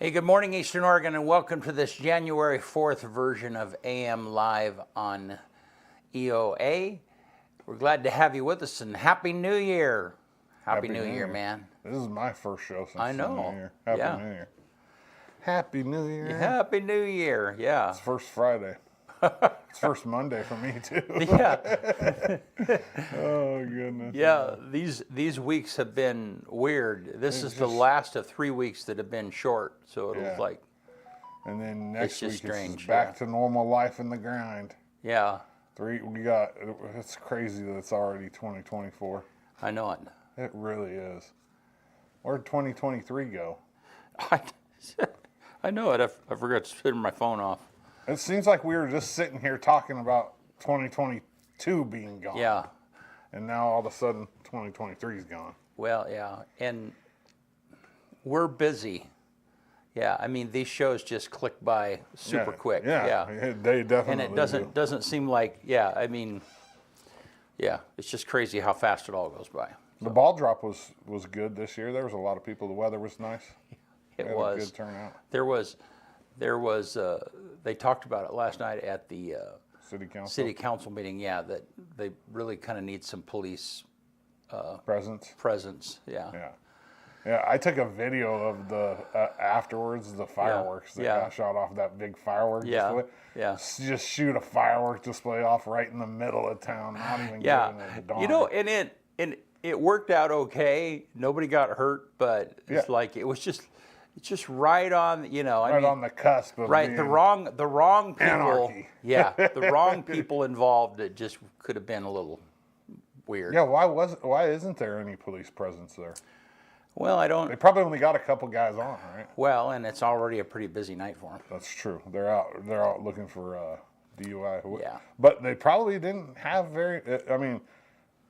Hey, good morning, Eastern Oregon, and welcome to this January 4th version of AM Live on EOA. We're glad to have you with us, and Happy New Year. Happy New Year, man. This is my first show since I know. the New Year. Happy New Year. Happy New Year. Happy New Year, yeah. It's first Friday. It's first Monday for me, too. Yeah. Oh, goodness. Yeah, these weeks have been weird. This is the last of 3 weeks that have been short, so it looks like. And then next just week strange, it's back to normal life in the grind. Yeah. It's crazy that it's already 2024. I know it. It really is. Where'd 2023 go? I know it. I forgot to turn my phone off. It seems like we were just sitting here talking about 2022 being gone. Yeah. And now all of a sudden 2023 is gone. Well, yeah, and we're busy. Yeah, I mean, these shows just click by super quick. Yeah, they definitely and it doesn't seem like, I mean, it's just crazy how fast it all goes by. The ball drop was good this year. There was a lot of people. The weather was nice. It was. A good turnout. There was. They talked about it last night at the city council meeting. Yeah, that they really kind of need some police presence. Yeah. I took a video of the afterwards, the fireworks that got shot off, that big firework display. Yeah. Just shoot a firework display off right in the middle of town, not even giving it a darn. You know, and it worked out okay. Nobody got hurt, but it's like it's just right on, on the cusp of the wrong people. Anarchy. Yeah, the wrong people involved. It just could have been a little weird. Yeah, why isn't there any police presence there? Well, They probably only got a couple guys on, right? Well, and it's already a pretty busy night for them. That's true. They're out looking for DUI. Yeah. But they probably didn't have I mean,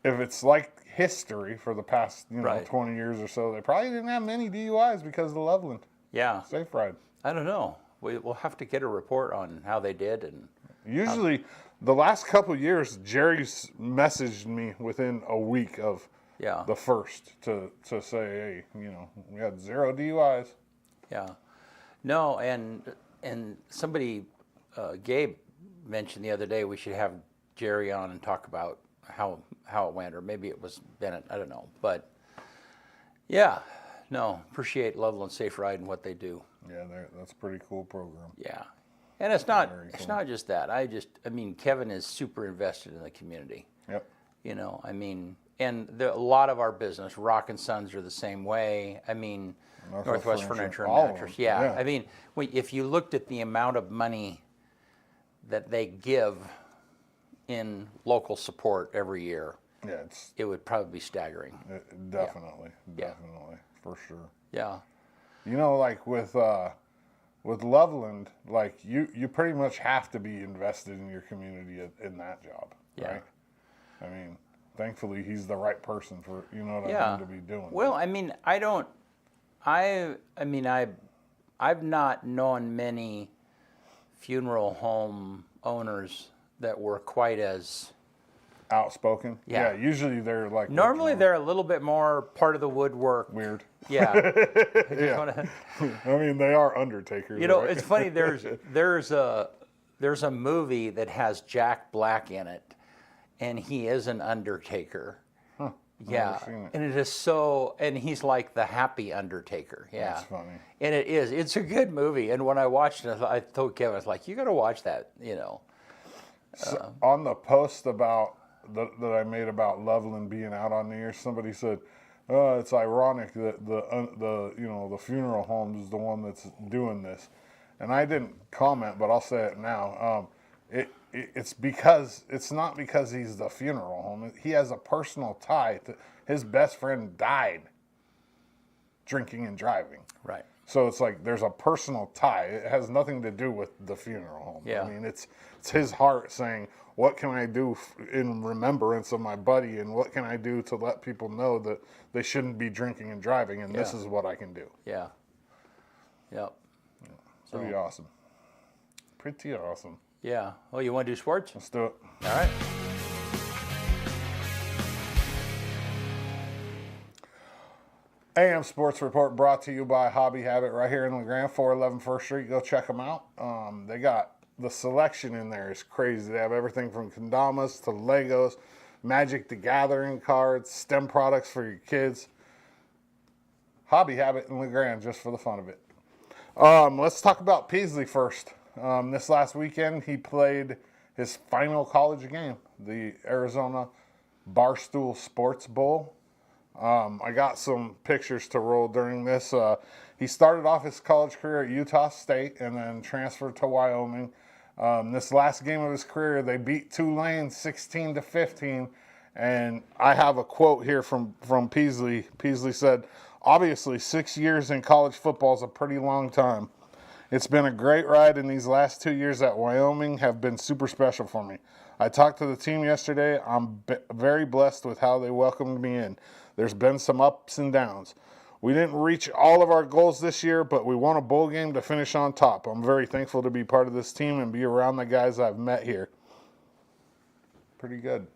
if it's like history for the past 20 years or so, they probably didn't have many DUIs because of the Loveland. Yeah. Safe ride. I don't know. We'll have to get a report on how they did. And usually, the last couple of years, Jerry's messaged me within a week of the first to say, hey, we had 0 DUIs. Yeah. No, and somebody, Gabe mentioned the other day we should have Jerry on and talk about how it went, or maybe it was Bennett, I don't know. But appreciate Loveland Safe Ride and what they do. Yeah, that's a pretty cool program. Yeah. And it's not just that. I mean, Kevin is super invested in the community. Yep. I mean, and a lot of our business, Rock and Sons are the same way. I mean, Northwest Furniture and Mattress. Yeah. I mean, if you looked at the amount of money that they give in local support every year, it would probably be staggering. Definitely, for sure. Yeah. Like with Loveland, like you pretty much have to be invested in your community in that job, right? I mean, thankfully he's the right person for to be doing. Well, I mean, I've not known many funeral home owners that were quite as outspoken. Yeah. Usually they're like normally they're a little bit more part of the woodwork. Weird. Yeah. I mean, they are undertakers. Right? It's funny. There's a movie that has Jack Black in it, and he is an undertaker. Huh. Yeah, and it is so, and he's like the happy undertaker. Yeah, that's funny. And it is. It's a good movie. And when I watched it, I told Kevin, I was like, "You got to watch that." So on the post about that I made about Loveland being out on New Year's, somebody said, "Oh, it's ironic that the funeral home is the one that's doing this," and I didn't comment, but I'll say it now. it's because it's not because he's the funeral home. He has a personal tie. His best friend died drinking and driving. Right. So it's like there's a personal tie. It has nothing to do with the funeral home. Yeah. I mean, it's his heart saying, what can I do in remembrance of my buddy, and what can I do to let people know that they shouldn't be drinking and driving, and this is what I can do. Yeah. Yep. Pretty awesome. Pretty awesome. Yeah. Well, you want to do sports? Let's do it. All right. AM Sports Report brought to you by Hobby Habit right here in LeGrand, 411 First Street. Go check them out. They got the selection in there is crazy. They have everything from kendamas to Legos, Magic the Gathering cards, STEM products for your kids. Hobby Habit in LeGrand, just for the fun of it. Let's talk about Peasley first. This last weekend, he played his final college game, the Arizona Barstool Sports Bowl. I got some pictures to roll during this. He started off his college career at Utah State and then transferred to Wyoming. This last game of his career, they beat Tulane 16-15. And I have a quote here from Peasley. Peasley said, "Obviously, 6 years in college football is a pretty long time. It's been a great ride, and these last 2 years at Wyoming have been super special for me. I talked to the team yesterday. I'm very blessed with how they welcomed me in. There's been some ups and downs. We didn't reach all of our goals this year, but we won a bowl game to finish on top. I'm very thankful to be part of this team and be around the guys I've met here." Pretty good.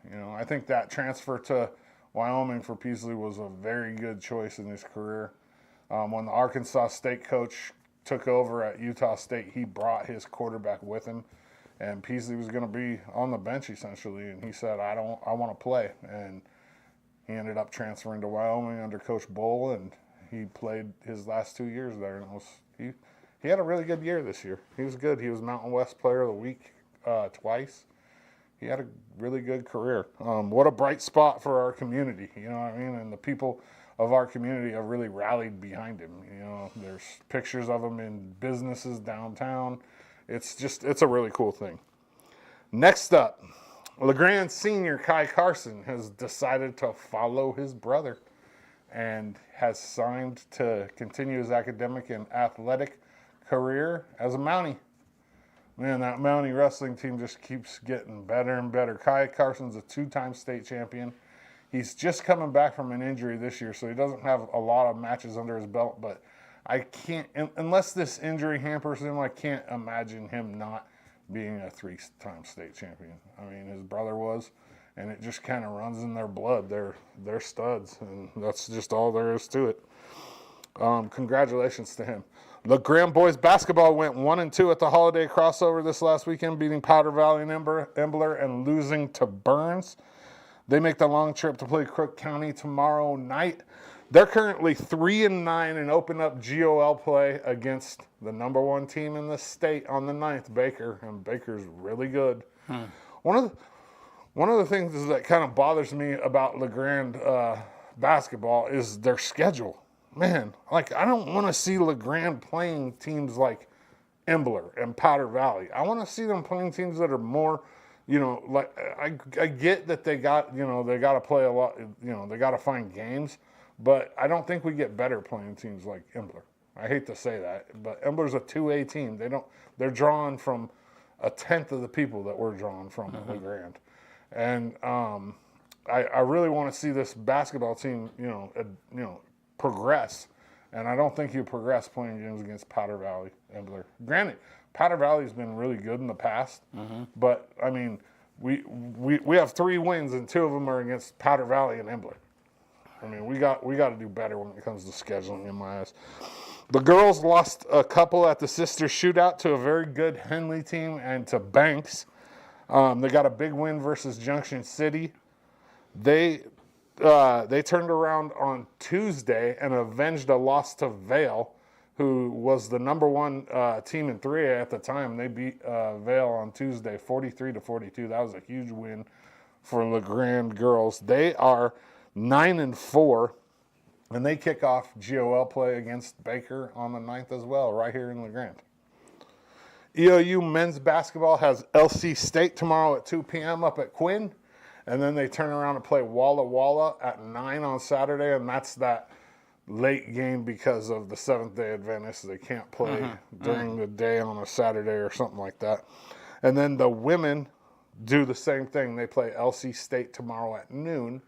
You know, I think that transfer to Wyoming for Peasley was a very good choice in his career. When the Arkansas State coach took over at Utah State, he brought his quarterback with him, and Peasley was going to be on the bench essentially, and he said, I want to play. And he ended up transferring to Wyoming under Coach Bull, and he played his last 2 years there. And he had a really good year this year. He was good. He was Mountain West Player of the Week twice. He had a really good career. What a bright spot for our community, you know what I mean? And the people of our community have really rallied behind him. You know, there's pictures of him in businesses downtown. It's a really cool thing. Next up, LeGrand senior Kai Carson has decided to follow his brother and has signed to continue his academic and athletic career as a Mountie. Man, that Mountie wrestling team just keeps getting better and better. Kai Carson's a 2-time state champion. He's just coming back from an injury this year, so he doesn't have a lot of matches under his belt, but I can't, unless this injury hampers him, I can't imagine him not being a 3-time state champion. I mean, his brother was, and it just kind of runs in their blood. They're studs, and that's just all there is to it. Congratulations to him. LeGrand boys basketball went 1-2 at the holiday crossover this last weekend, beating Powder Valley and Embler and losing to Burns. They make the long trip to play Crook County tomorrow night. They're currently 3-9 and open up GOL play against the number 1 team in the state on the 9th, Baker, and Baker's really good. One of the things that kind of bothers me about LeGrand basketball is their schedule. Man, like, I don't want to see LeGrand playing teams like Embler and Powder Valley. I want to see them playing teams that are more, you know, like, I get that they got to play a lot, you know, they got to find games, but I don't think we get better playing teams like Embler. I hate to say that, but Embler's a 2A team. They're drawn from a tenth of the people that we're drawn from at LeGrand. And I really want to see this basketball team, progress, and I don't think you progress playing games against Powder Valley, Embler. Granted, Powder Valley's been really good in the past, but I mean, we have 3 wins and 2 of them are against Powder Valley and Embler. I mean, we got to do better when it comes to scheduling, in my eyes. The girls lost a couple at the sister shootout to a very good Henley team and to Banks. They got a big win versus Junction City. They turned around on Tuesday and avenged a loss to Vale, who was the number 1 team in 3A at the time. They beat Vale on Tuesday 43-42. That was a huge win for LeGrand girls. They are 9-4, and they kick off GOL play against Baker on the 9th as well, right here in LeGrand. EOU men's basketball has LC State tomorrow at 2 p.m. up at Quinn. And then they turn around and play Walla Walla at 9 on Saturday. And that's that late game because of the Seventh-day Adventists. They can't play during the day on a Saturday or something like that. And then the women do the same thing. They play LC State tomorrow at noon.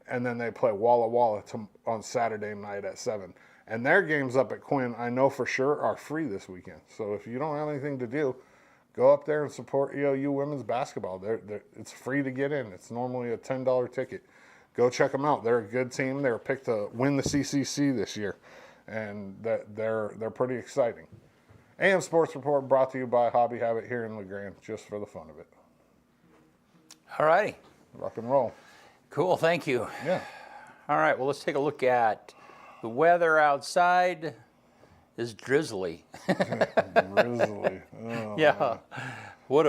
And then they play Walla Walla on Saturday night at 7. And their games up at Quinn, I know for sure, are free this weekend. So if you don't have anything to do, go up there and support EOU women's basketball. It's free to get in. It's normally a $10 ticket. Go check them out. They're a good team. They were picked to win the CCC this year, and they're pretty exciting. AM Sports Report brought to you by Hobby Habit here in LeGrand, just for the fun of it. All righty. Rock and roll. Cool, thank you. Yeah. All right, well, let's take a look at the weather outside. Is drizzly. Drizzly. Oh, yeah. Man. What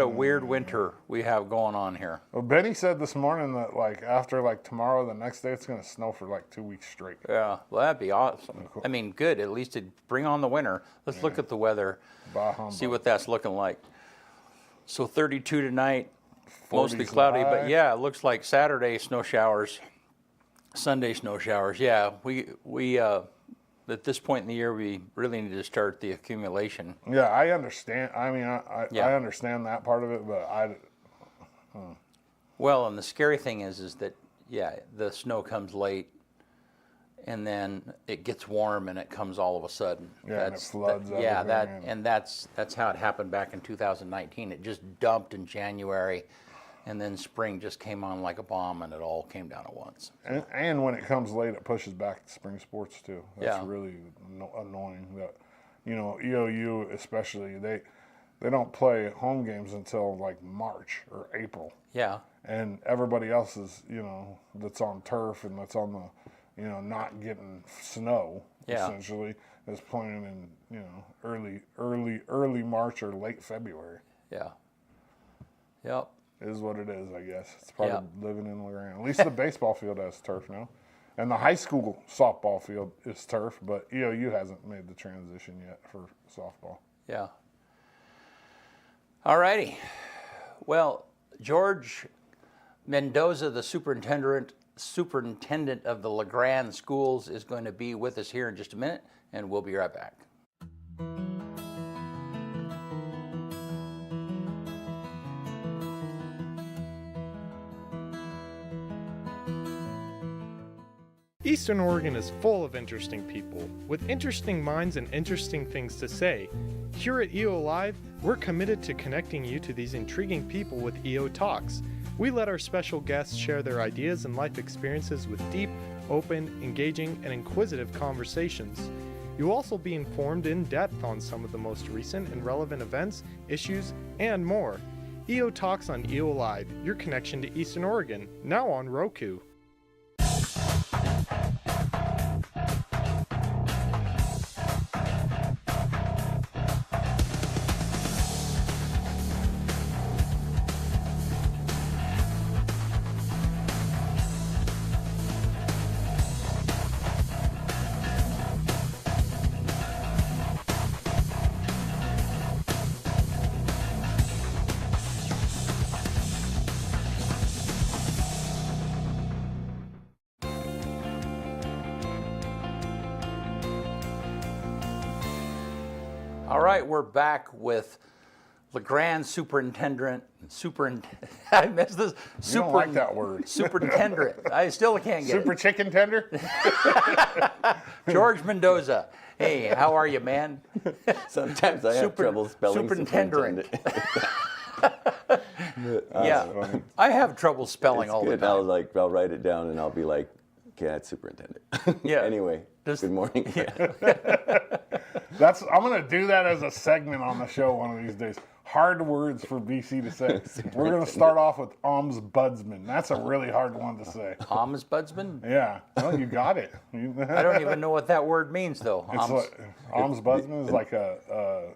a weird winter we have going on here. Well, Benny said this morning that after tomorrow, the next day, it's going to snow for 2 weeks straight. Yeah, well, that'd be awesome. Cool. I mean, good. At least it'd bring on the winter. Let's look at the weather. See what that's looking like. So 32 tonight, mostly cloudy, high. but yeah, it looks like Saturday snow showers, Sunday snow showers. Yeah, we at this point in the year, we really need to start the accumulation. Yeah, I understand. I mean, I understand that part of it, but Well, and the scary thing is that, yeah, the snow comes late, and then it gets warm, and it comes all of a sudden. Yeah, and it floods that's how it happened back in 2019. It just dumped in January, and then spring just came on like a bomb, and it all came down at once. And when it comes late, it pushes back spring sports too. That's really annoying. That EOU especially, they don't play home games until March or April. Yeah. And everybody else is that's on turf and that's on the not getting snow essentially is playing in early March or late February. Yeah. Yep. It is what it is, I guess. It's part of living in LeGrand. At least the baseball field has turf now. And the high school softball field is turf, but EOU hasn't made the transition yet for softball. Yeah. All righty. Well, George Mendoza, the superintendent of the LeGrand schools, is going to be with us here in just a minute, and we'll be right back. Eastern Oregon is full of interesting people, with interesting minds and interesting things to say. Here at EO Live, we're committed to connecting you to these intriguing people with EO Talks. We let our special guests share their ideas and life experiences with deep, open, engaging, and inquisitive conversations. You'll also be informed in depth on some of the most recent and relevant events, issues, and more. EO Talks on EO Live, your connection to Eastern Oregon, now on Roku. All right, we're back with LeGrand superintendent. I missed this. You don't like that word. Superintendent. I still can't get Super it. chicken tender? George Mendoza. Hey, how are you, man? Sometimes I have trouble spelling superintendent. Yeah. I have trouble spelling all the time. I'll write it down and I'll be like, okay, that's superintendent. Yeah. Anyway, good morning. Yeah. I'm going to do that as a segment on the show one of these days. Hard words for BC to say. We're going to start off with ombudsman. That's a really hard one to say. Ombudsman? Yeah. Well, you got it. I don't even know what that word means, though. Ombudsman is like a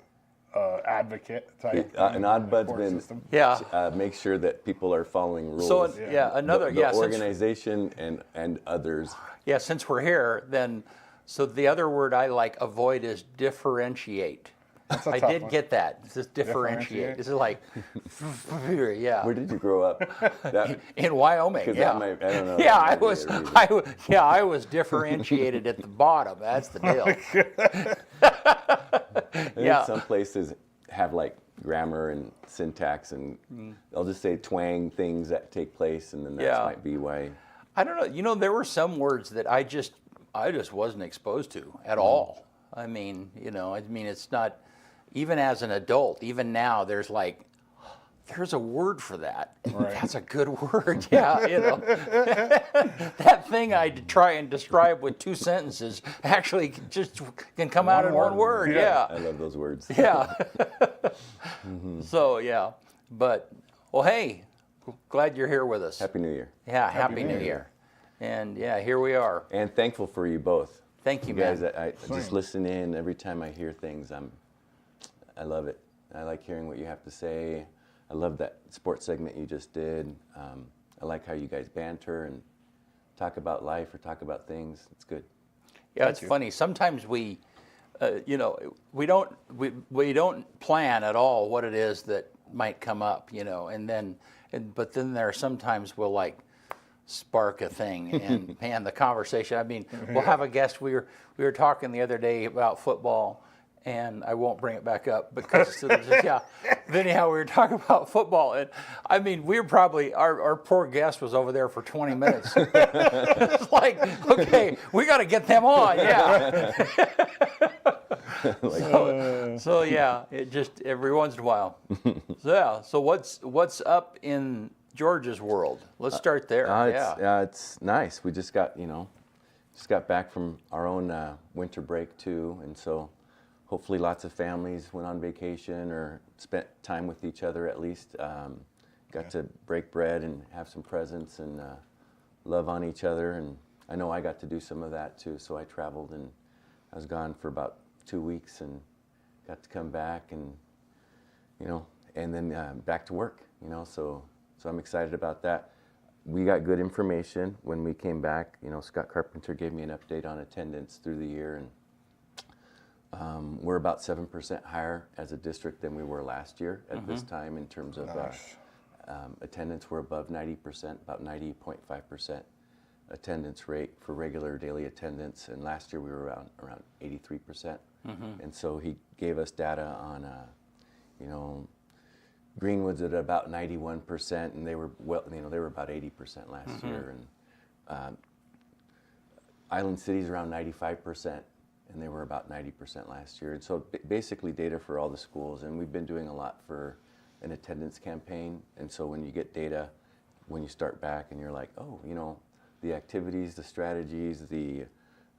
advocate type. An ombudsman makes sure that people are following rules. So, the organization and others. Yeah, since we're here, then, so the other word I like, avoid, is differentiate. I did get that. This is differentiate. This is like, yeah. Where did you grow up? In Wyoming. Yeah. I don't know. Yeah, I was differentiated at the bottom. That's the deal. Yeah. Some places have like grammar and syntax, and they'll just say twang things that take place, and then that might be why. I don't know. You know, there were some words that I just wasn't exposed to at all. I mean, it's not, even as an adult, even now, there's a word for that. Right. That's a good word. Yeah, that thing I try and describe with 2 sentences actually just can come out in one word. Yeah. I love those words. Yeah. So, yeah. But, well, hey, glad you're here with us. Happy New Year. Yeah, Happy New Year. And, yeah, here we are. And thankful for you both. Thank you, guys. man. I just listen in every time I hear things. I love it. I like hearing what you have to say. I love that sports segment you just did. I like how you guys banter and talk about life or talk about things. It's good. Yeah, it's funny. Sometimes we don't plan at all what it is that might come up, but then there are sometimes we'll spark a thing, and man, the conversation. I mean, we'll have a guest. We were talking the other day about football, and I won't bring it back up because But anyhow, we were talking about football, and I mean, we were probably our poor guest was over there for 20 minutes. It's like, okay, we got to get them on, yeah. So yeah, it just every once in a while. So what's up in George's world? Let's start there. It's nice. We just got back from our own winter break too, and so hopefully lots of families went on vacation or spent time with each other at least. Got to break bread and have some presents and love on each other, and I know I got to do some of that too. So I traveled, and I was gone for about 2 weeks and got to come back and and then back to work. So I'm excited about that. We got good information when we came back. Scott Carpenter gave me an update on attendance through the year, and we're about 7% higher as a district than we were last year at this time in terms of attendance. We're above 90%, about 90.5% attendance rate for regular daily attendance, and last year we were around 83%. And so he gave us data on Greenwood's at about 91%, and they were about 80% last year, and Island City's around 95%, and they were about 90% last year. And so basically data for all the schools, and we've been doing a lot for an attendance campaign. And so when you get data, when you start back, and you're like, oh, the activities, the strategies, the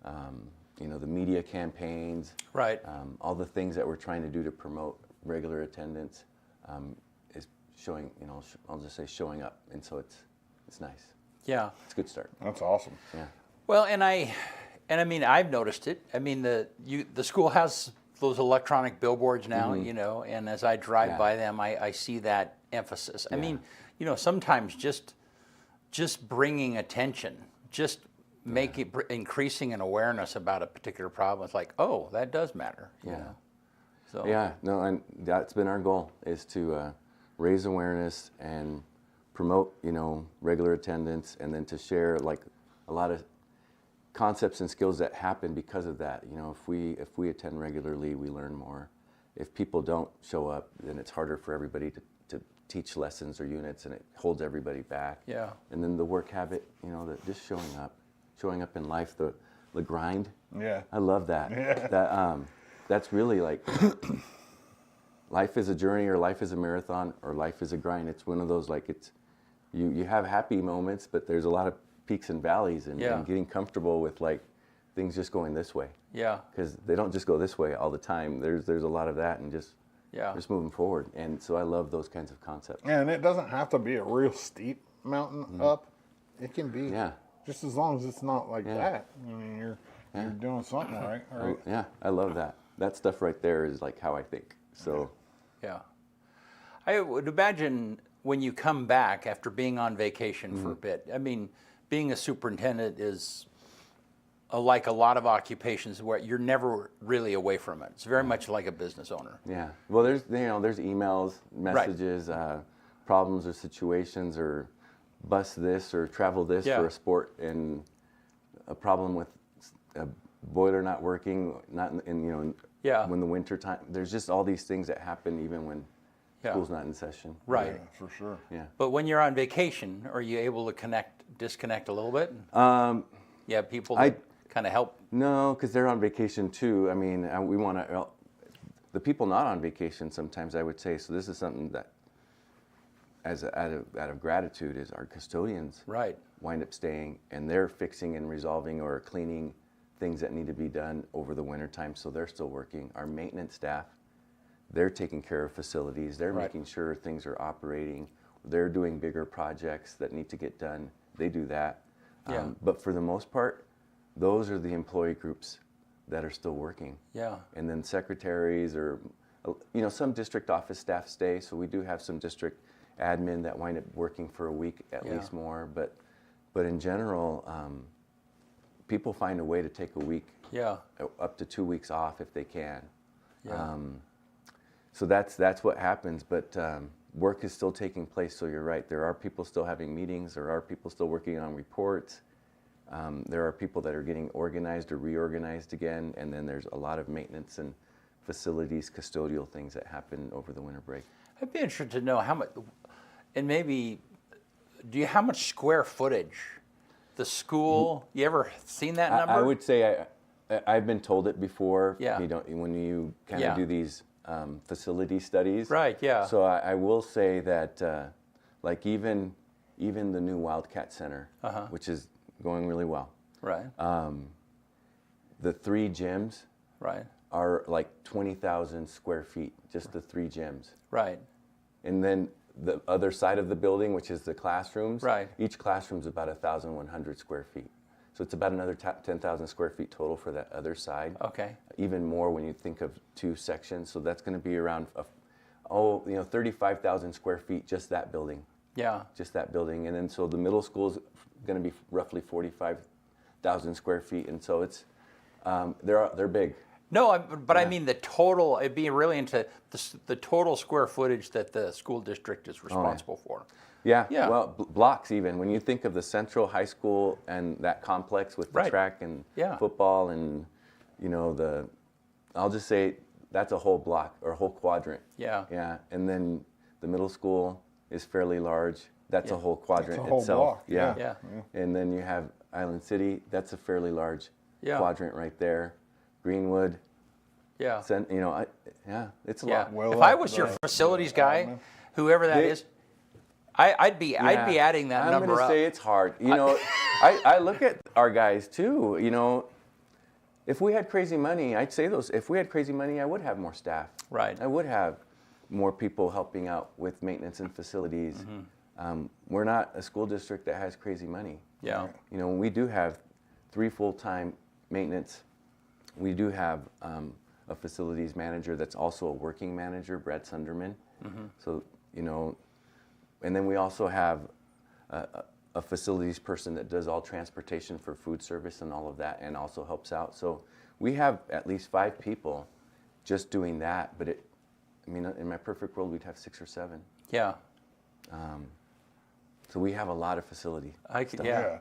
the media campaigns, right? All the things that we're trying to do to promote regular attendance is showing, I'll just say showing up, and so it's nice. Yeah, it's a good start. That's awesome. Yeah. Well, and I mean, I've noticed it. I mean, the school has those electronic billboards now, and as I drive by them, I see that emphasis. I mean, sometimes just bringing attention, just increasing an awareness about a particular problem. It's like, oh, that does matter. You know? So and that's been our goal, is to raise awareness and promote, regular attendance, and then to share a lot of concepts and skills that happen because of that. If we attend regularly, we learn more. If people don't show up, then it's harder for everybody to teach lessons or units, and it holds everybody back. Yeah. And then the work habit, just showing up in life, the grind. Yeah. I love that. Yeah. That's really life is a journey, or life is a marathon, or life is a grind. It's one of those, you have happy moments, but there's a lot of peaks and valleys, and getting comfortable with things just going this way. Yeah. Because they don't just go this way all the time. There's a lot of that, and just moving forward. And so I love those kinds of concepts. Yeah, and it doesn't have to be a real steep mountain up. It can be just as long as it's not that. I mean, you're doing something right. Yeah, I love that. That stuff right there is how I think. So. Yeah. I would imagine when you come back after being on vacation for a bit, I mean, being a superintendent is like a lot of occupations where you're never really away from it. It's very much like a business owner. Yeah. Well, there's emails, messages, problems or situations, or bus this or travel this for a sport, and a problem with a boiler not working, not in when the winter time. There's just all these things that happen even when school's not in session. Right. Yeah, for sure. Yeah. But when you're on vacation, are you able to disconnect a little bit? Yeah, people that kind of help. No, because they're on vacation too. I mean, we want to. The people not on vacation sometimes, I would say. So this is something that, out of gratitude, is our custodians wind up staying, and they're fixing and resolving or cleaning things that need to be done over the winter time. So they're still working. Our maintenance staff, they're taking care of facilities. They're making sure things are operating. They're doing bigger projects that need to get done. They do that. But for the most part, those are the employee groups that are still working. Yeah. And then secretaries or, some district office staff stay. So we do have some district admin that wind up working for a week at least more. But in general, people find a way to take a week, up to 2 weeks off if they can. Yeah. So that's what happens. But work is still taking place. So you're right. There are people still having meetings. There are people still working on reports. There are people that are getting organized or reorganized again, and then there's a lot of maintenance and facilities, custodial things that happen over the winter break. I'd be interested to know how much, and maybe, how much square footage the school? You ever seen that number? I would say I've been told it before. Yeah. When you kind of do these facility studies. Right. Yeah. So I will say that, like even the new Wildcat Center, which is going really well. Right. The 3 gyms are like 20,000 square feet, just the 3 gyms. Right. And then the other side of the building, which is the classrooms, each classroom's about 1,100 square feet. So it's about another 10,000 square feet total for that other side. Okay. Even more when you think of 2 sections. So that's going to be around, 35,000 square feet, just that building. Yeah. Just that building. And then so the middle school's going to be roughly 45,000 square feet, and so it's they're big. No, but I mean the total. It'd be really into the total square footage that the school district is responsible for. Yeah. Yeah. Well, blocks even. When you think of the Central High School and that complex with the track and football and I'll just say that's a whole block or a whole quadrant. Yeah. Yeah. And then the middle school is fairly large. That's a whole quadrant itself. Block. Yeah. Yeah. And then you have Island City. That's a fairly large quadrant right there. Greenwood. Yeah. It's a lot. Well, if I was your facilities guy, whoever that is, I'd be adding that number up. I'm going to say it's hard. I look at our guys too. If we had crazy money, I'd say those. If we had crazy money, I would have more staff. Right. I would have more people helping out with maintenance and facilities. Mm-hmm. We're not a school district that has crazy money. Yeah. We do have 3 full-time maintenance. We do have a facilities manager that's also a working manager, Brad Sunderman. Mm-hmm. So, and then we also have a facilities person that does all transportation for food service and all of that, and also helps out. So we have at least 5 people just doing that. But in my perfect world, we'd have 6 or 7. Yeah. So we have a lot of facility. Yeah.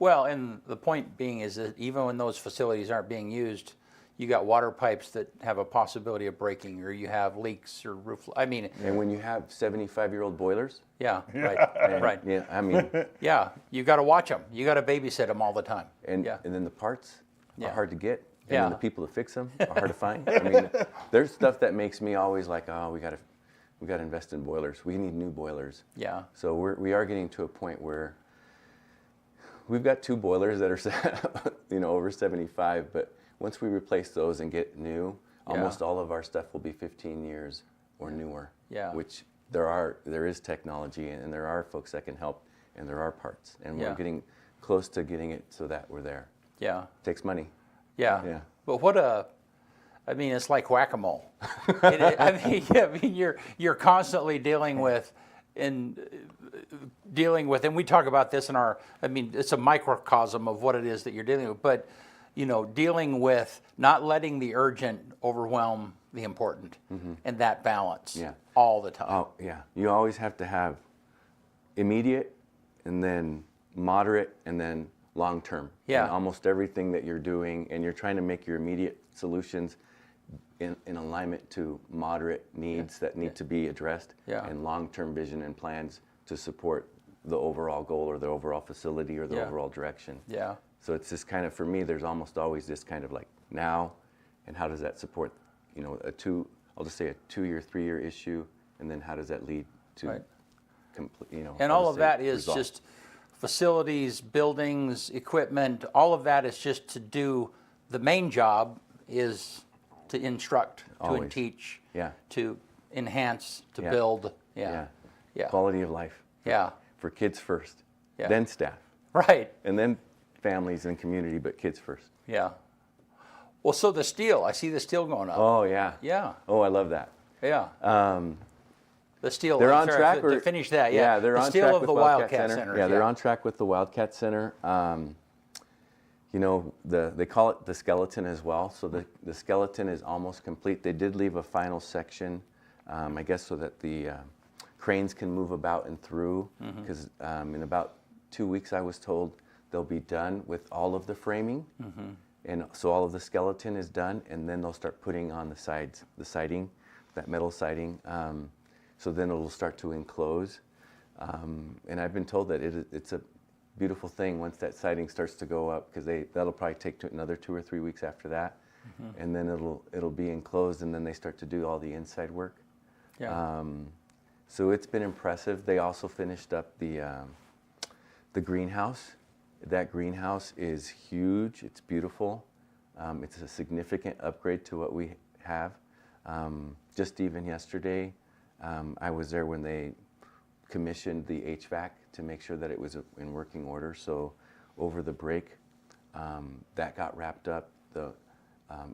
Well, and the point being is that even when those facilities aren't being used, you got water pipes that have a possibility of breaking, or you have leaks or roof. And when you have 75-year-old boilers. Yeah. Right. Right. Yeah. You got to watch them. You got to babysit them all the time. And then the parts are hard to get. And then the people to fix them are hard to find. There's stuff that makes me always like, we got to invest in boilers. We need new boilers. Yeah. So we are getting to a point where we've got 2 boilers that are over 75, but once we replace those and get new, almost all of our stuff will be 15 years or newer. Yeah. Which there is technology and there are folks that can help and there are parts. And we're getting close to getting it so that we're there. Yeah. It takes money. Yeah. Yeah. But it's like whack-a-mole. You're constantly dealing with, and we talk about this in our, it's a microcosm of what it is that you're dealing with. But, dealing with not letting the urgent overwhelm the important, and that balance all the time. Oh, yeah. You always have to have immediate, and then moderate, and then long term. Yeah. And almost everything that you're doing, and you're trying to make your immediate solutions in alignment to moderate needs that need to be addressed, and long-term vision and plans to support the overall goal or the overall facility or the overall direction. Yeah. So it's just kind of, for me, there's almost always this kind of like now, and how does that support, I'll just say a 2-year, 3-year issue, and then how does that lead to complete, And all of that is just facilities, buildings, equipment, all of that is just to do, the main job is to instruct, Always. to teach, Yeah. to enhance, to Yeah. build. Yeah. Yeah. Quality of life. Yeah. For kids first, Yeah. then staff, Right. and then families and community, but kids first. Yeah. Well, so the steel, I see the steel going up. Oh, yeah. Yeah. Oh, I love that. Yeah. The steel. They're on track. To finish that, they're the on steel track of with the Wildcat Center. Yeah, they're on track with the Wildcat Center. They call it the skeleton as well. So the skeleton is almost complete. They did leave a final section, I guess, so that the cranes can move about and through. Because in about 2 weeks, I was told they'll be done with all of the framing. And so all of the skeleton is done, and then they'll start putting on the sides, the siding, that metal siding. So then it'll start to enclose. And I've been told that it's a beautiful thing once that siding starts to go up, because that'll probably take another 2 or 3 weeks after that. And then it'll be enclosed, and then they start to do all the inside work. Yeah. So it's been impressive. They also finished up the greenhouse. That greenhouse is huge. It's beautiful. It's a significant upgrade to what we have. Just even yesterday, I was there when they commissioned the HVAC to make sure that it was in working order. So over the break, that got wrapped up. The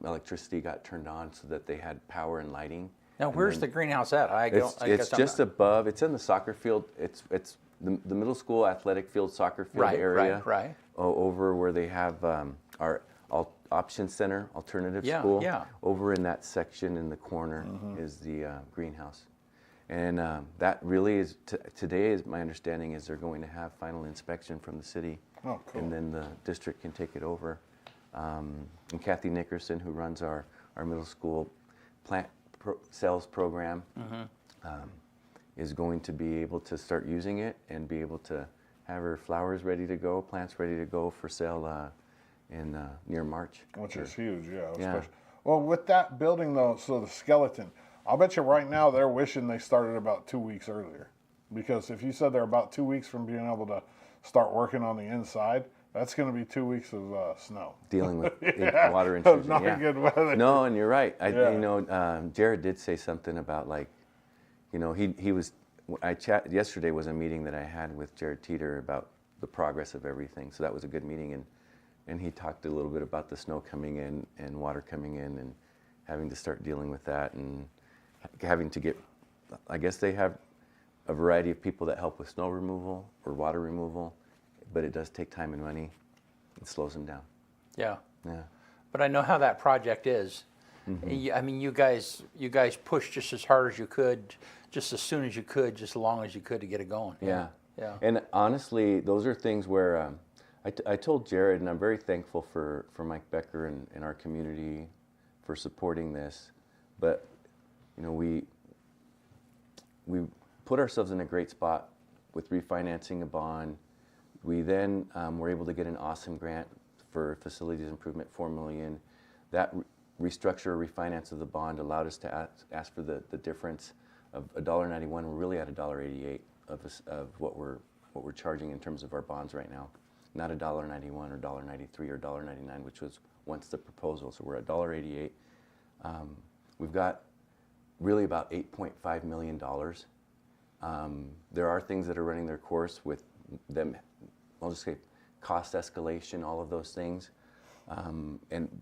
electricity got turned on so that they had power and lighting. Now, where's the greenhouse at? It's just above. It's in the soccer field. It's the middle school athletic field, soccer field area. Right. Over where they have our option center, alternative school. Yeah. Over in that section in the corner is the greenhouse. And that really is, today is my understanding is they're going to have final inspection from the city. Oh, cool. And then the district can take it over. And Kathy Nickerson, who runs our middle school plant sales program, is going to be able to start using it and be able to have her flowers ready to go, plants ready to go for sale in near March. Which is huge, yeah. Yeah. Well, with that building though, so the skeleton, I'll bet you right now they're wishing they started about 2 weeks earlier. Because if you said they're about 2 weeks from being able to start working on the inside, that's going to be 2 weeks of snow. Dealing with water intrusion. Not good weather. No, and you're right. Jared did say something about he was. Yesterday was a meeting that I had with Jared Teeter about the progress of everything. So that was a good meeting, and he talked a little bit about the snow coming in and water coming in and having to start dealing with that and having to get. I guess they have a variety of people that help with snow removal or water removal, but it does take time and money. It slows them down. Yeah. Yeah. But I know how that project is. I mean, you guys pushed just as hard as you could, just as soon as you could, just as long as you could to get it going. Yeah. Yeah. And honestly, those are things where I told Jared, and I'm very thankful for Mike Becker and our community for supporting this. But we put ourselves in a great spot with refinancing a bond. We then were able to get an awesome grant for facilities improvement, $4 million. That restructure or refinance of the bond allowed us to ask for the difference of $1.91. We're really at $1.88 of what we're charging in terms of our bonds right now. Not $1.91 or $1.93 or $1.99, which was once the proposal. So we're at $1.88. We've got really about $8.5 million. There are things that are running their course with them. I'll just say cost escalation, all of those things.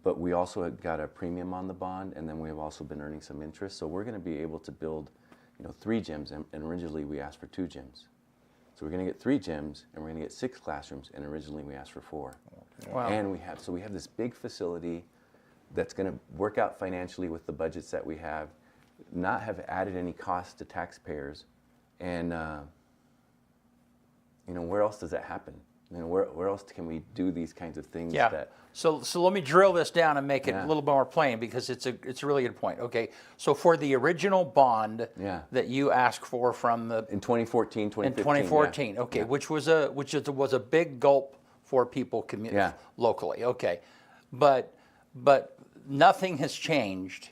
But we also got a premium on the bond, and then we have also been earning some interest. So we're going to be able to build, 3 gyms, and originally we asked for 2 gyms. So we're going to get 3 gyms, and we're going to get 6 classrooms, and originally we asked for 4. Wow. And we have this big facility that's going to work out financially with the budgets that we have, not have added any cost to taxpayers, and where else does that happen? Where else can we do these kinds of things? Yeah. So let me drill this down and make it a little more plain, because it's a really good point. Okay. So for the original bond that you asked for from the in 2014, 2014, okay, which was a big gulp for people locally. Okay. But nothing has changed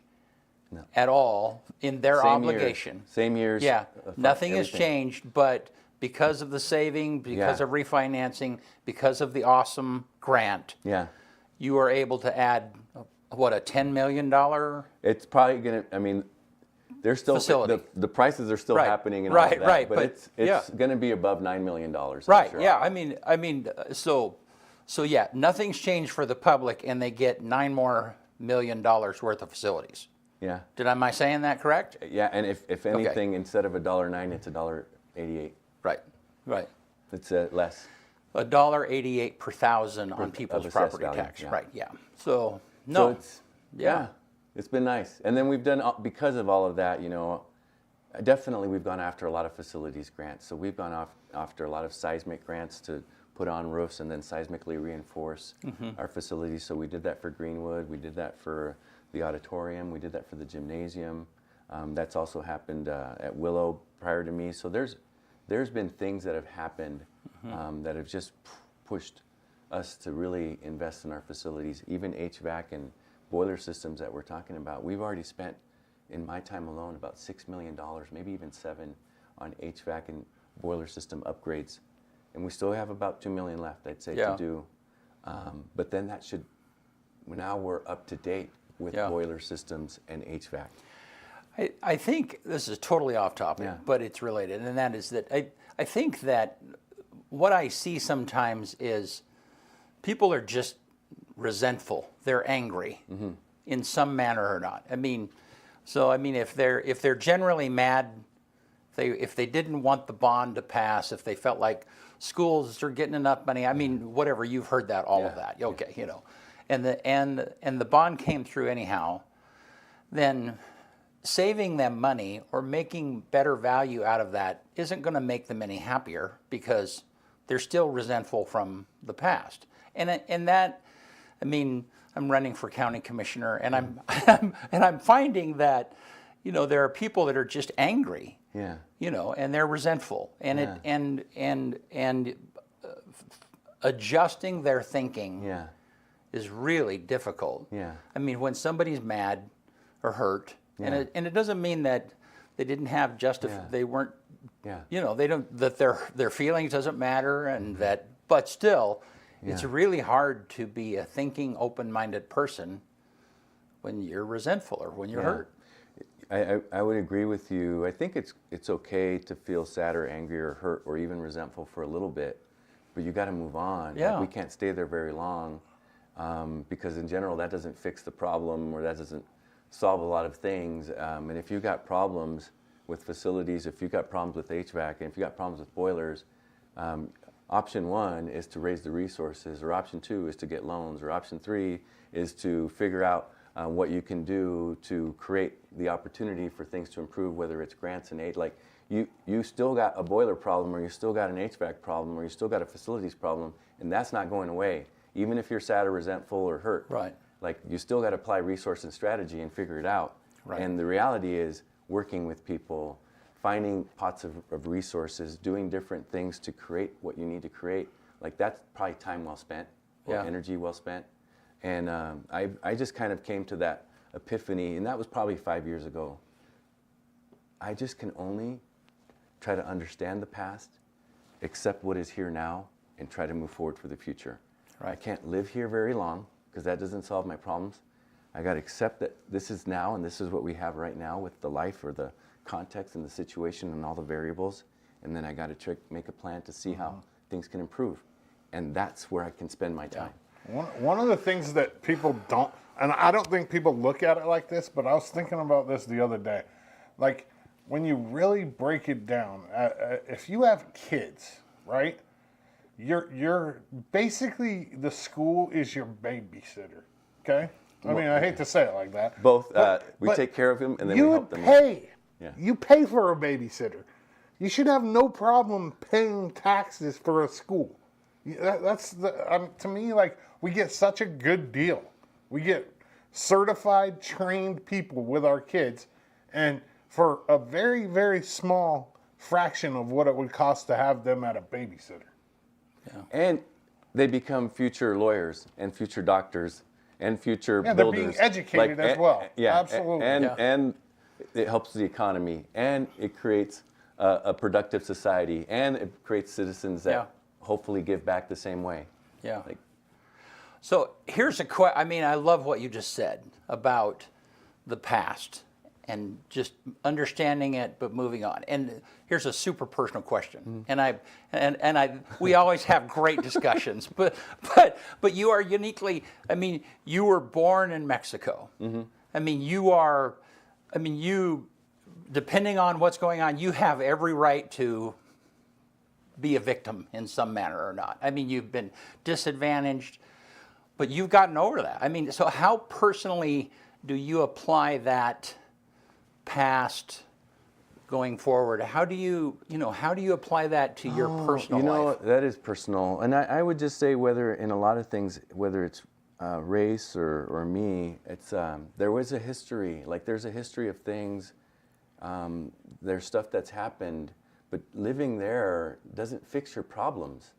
at all in their obligation. Same years. Yeah. Nothing has changed, but because of the saving, because of refinancing, because of the awesome grant, you are able to add, what, a $10 million? It's probably going to, there's still, the prices are still happening and all of that, but it's going to be above $9 million. Right, sure. yeah, so nothing's changed for the public, and they get $9 more million worth of facilities. Yeah. Am I saying that correct? Yeah, and if anything, instead of $1.09, it's $1.88. Right. It's less. $1.88 per thousand on people's property tax. Right. Yeah. So it's been nice. And then we've done, because of all of that, definitely we've gone after a lot of facilities grants. So we've gone after a lot of seismic grants to put on roofs and then seismically reinforce our facilities. So we did that for Greenwood. We did that for the auditorium. We did that for the gymnasium. That's also happened at Willow prior to me. So there's been things that have happened that have just pushed us to really invest in our facilities, even HVAC and boiler systems that we're talking about. We've already spent, in my time alone, about $6 million, maybe even $7 million, on HVAC and boiler system upgrades. And we still have about $2 million left, I'd say, to do. But then now we're up to date with boiler systems and HVAC. I think this is totally off topic, but it's related, and that is that I think that what I see sometimes is people are just resentful. They're angry in some manner or not. If they're generally mad, if they didn't want the bond to pass, if they felt like schools are getting enough money, whatever, you've heard that, all of that. Okay, and the bond came through anyhow, then saving them money or making better value out of that isn't going to make them any happier, because they're still resentful from the past. And that, I'm running for county commissioner, and I'm finding that, there are people that are just angry, and they're resentful, and adjusting their thinking is really difficult. When somebody's mad or hurt, and it doesn't mean that they didn't have they weren't, they don't, that their feelings doesn't matter, and that, but still, it's really hard to be a thinking, open-minded person when you're resentful or when you're hurt. I would agree with you. I think it's okay to feel sad or angry or hurt or even resentful for a little bit, but you got to move on. We can't stay there very long, because in general that doesn't fix the problem, or that doesn't solve a lot of things. And if you've got problems with facilities, if you've got problems with HVAC, and if you've got problems with boilers, option one is to raise the resources, or option two is to get loans, or option three is to figure out what you can do to create the opportunity for things to improve, whether it's grants and aid. Like you still got a boiler problem, or you still got an HVAC problem, or you still got a facilities problem, and that's not going away, even if you're sad or resentful or hurt. Right. Like, you still got to apply resource and strategy and figure it out. Right. And the reality is working with people, finding pots of resources, doing different things to create what you need to create. Like, that's probably time well spent, or energy well spent. And I just kind of came to that epiphany, and that was probably 5 years ago. I just can only try to understand the past, accept what is here now, and try to move forward for the future. Right. I can't live here very long, because that doesn't solve my problems. I got to accept that this is now, and this is what we have right now with the life, or the context and the situation and all the variables. And then I got to make a plan to see how things can improve. And that's where I can spend my time. One of the things that people don't, and I don't think people look at it like this, but I was thinking about this the other day. Like, when you really break it down, if you have kids, right? you're basically, the school is your babysitter. Okay. I mean, I hate to say it like that. Both, we take care of them and then we help them. You pay for a babysitter. You should have no problem paying taxes for a school. That's to me, like, we get such a good deal. We get certified, trained people with our kids, and for a very, very small fraction of what it would cost to have them at a babysitter. Yeah. And they become future lawyers and future doctors and future builders. They're being educated as well. Yeah, absolutely. And it helps the economy, and it creates a productive society, and it creates citizens that hopefully give back the same way. Yeah. So here's a question. I mean, I love what you just said about the past and just understanding it, but moving on. And here's a super personal question. And we always have great discussions, but you are uniquely. I mean, you were born in Mexico. I mean, you, depending on what's going on, you have every right to be a victim in some manner or not. I mean, you've been disadvantaged, but you've gotten over that. I mean, so how personally do you apply that past going forward? How do you apply that to your personal life? That is personal. And I would just say, whether in a lot of things, whether it's race or me, it's there was a history. Like, there's a history of things. There's stuff that's happened, but living there doesn't fix your problems.